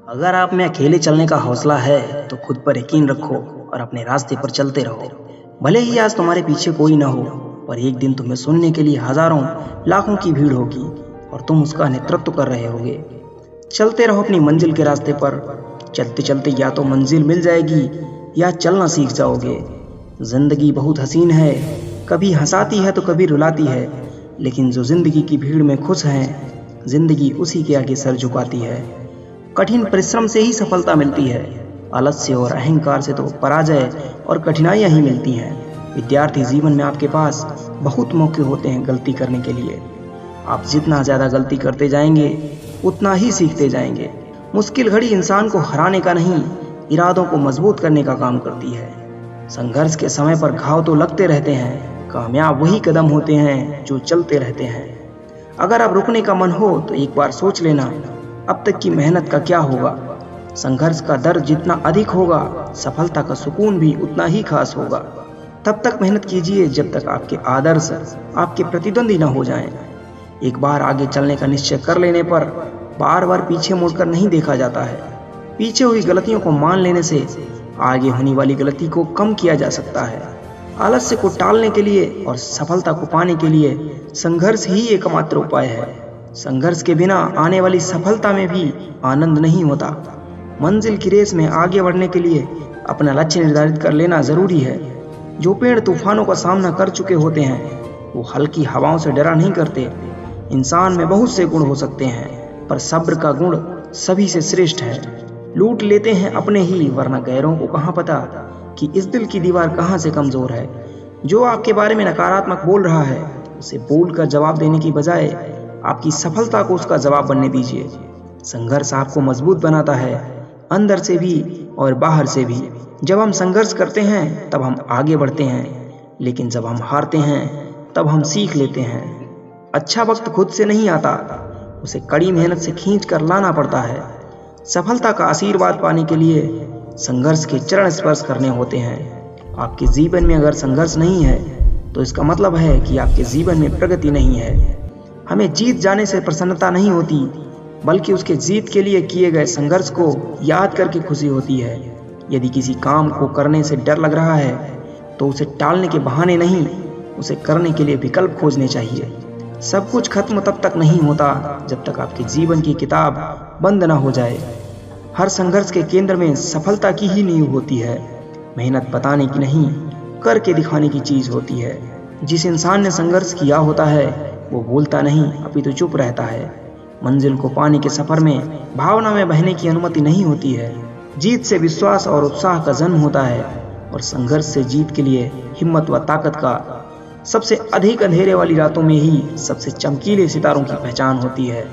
अगर आप में अकेले चलने का हौसला है तो खुद पर यकीन रखो और अपने रास्ते पर चलते रहो। भले ही आज तुम्हारे पीछे कोई ना हो, पर एक दिन तुम्हें सुनने के लिए हजारों लाखों की भीड़ होगी और तुम उसका नेतृत्व कर रहे होगे। चलते रहो अपनी मंजिल के रास्ते पर। चलते चलते या तो मंजिल मिल जाएगी या चलना सीख जाओगे। जिंदगी बहुत हसीन है, कभी हंसाती है तो कभी रुलाती है, लेकिन जो जिंदगी की भीड़ में खुश है, जिंदगी उसी के आगे सर झुकाती है। कठिन परिश्रम से ही सफलता मिलती है, आलस्य और अहंकार से तो पराजय और कठिनाइयां ही मिलती हैं। विद्यार्थी जीवन में आपके पास बहुत मौके होते हैं गलती करने के लिए। आप जितना ज़्यादा गलती करते जाएंगे उतना ही सीखते जाएंगे। मुश्किल घड़ी इंसान को हराने का नहीं, इरादों को मजबूत करने का काम करती है। संघर्ष के समय पर घाव तो लगते रहते हैं, कामयाब वही कदम होते हैं जो चलते रहते हैं। अगर अब रुकने का मन हो तो एक बार सोच लेना, अब तक की मेहनत का क्या होगा। संघर्ष का दर्द जितना अधिक होगा, सफलता का सुकून भी उतना ही खास होगा। तब तक मेहनत कीजिए जब तक आपके आदर्श आपके प्रतिद्वंदी न हो जाएं। एक बार आगे चलने का निश्चय कर लेने पर बार बार पीछे मुड़कर नहीं देखा जाता है। पीछे हुई गलतियों को मान लेने से आगे होने वाली गलती को कम किया जा सकता है। आलस्य को टालने के लिए और सफलता को पाने के लिए संघर्ष ही एकमात्र उपाय है। संघर्ष के बिना आने वाली सफलता में भी आनंद नहीं होता। मंजिल की रेस में आगे बढ़ने के लिए अपना लक्ष्य निर्धारित कर लेना जरूरी है। जो पेड़ तूफानों का सामना कर चुके होते हैं वो हल्की हवाओं से डरा नहीं करते। इंसान में बहुत से गुण हो सकते हैं, पर सब्र का गुण सभी से श्रेष्ठ है। लूट लेते हैं अपने ही, वरना गैरों को कहाँ पता कि इस दिल की दीवार कहाँ से कमजोर है। जो आपके बारे में नकारात्मक बोल रहा है उसे बोल कर जवाब देने की बजाय आपकी सफलता को उसका जवाब बनने दीजिए। संघर्ष आपको मजबूत बनाता है, अंदर से भी और बाहर से भी। जब हम संघर्ष करते हैं तब हम आगे बढ़ते हैं, लेकिन जब हम हारते हैं तब हम सीख लेते हैं। अच्छा वक्त खुद से नहीं आता, उसे कड़ी मेहनत से खींच कर लाना पड़ता है। सफलता का आशीर्वाद पाने के लिए संघर्ष के चरण स्पर्श करने होते हैं। आपके जीवन में अगर संघर्ष नहीं है तो इसका मतलब है कि आपके जीवन में प्रगति नहीं है। हमें जीत जाने से प्रसन्नता नहीं होती, बल्कि उसके जीत के लिए किए गए संघर्ष को याद करके खुशी होती है। यदि किसी काम को करने से डर लग रहा है तो उसे टालने के बहाने नहीं, उसे करने के लिए विकल्प खोजने चाहिए। सब कुछ खत्म तब तक नहीं होता जब तक आपके जीवन की किताब बंद ना हो जाए। हर संघर्ष के केंद्र में सफलता की ही नींव होती है। मेहनत बताने की नहीं, करके दिखाने की चीज होती है। जिस इंसान ने संघर्ष किया होता है वो बोलता नहीं, अपितु चुप रहता है। मंजिल को पाने के सफर में भावना में बहने की अनुमति नहीं होती है। जीत से विश्वास और उत्साह का जन्म होता है, और संघर्ष से जीत के लिए हिम्मत व ताकत का। सबसे अधिक अंधेरे वाली रातों में ही सबसे चमकीले सितारों की पहचान होती है।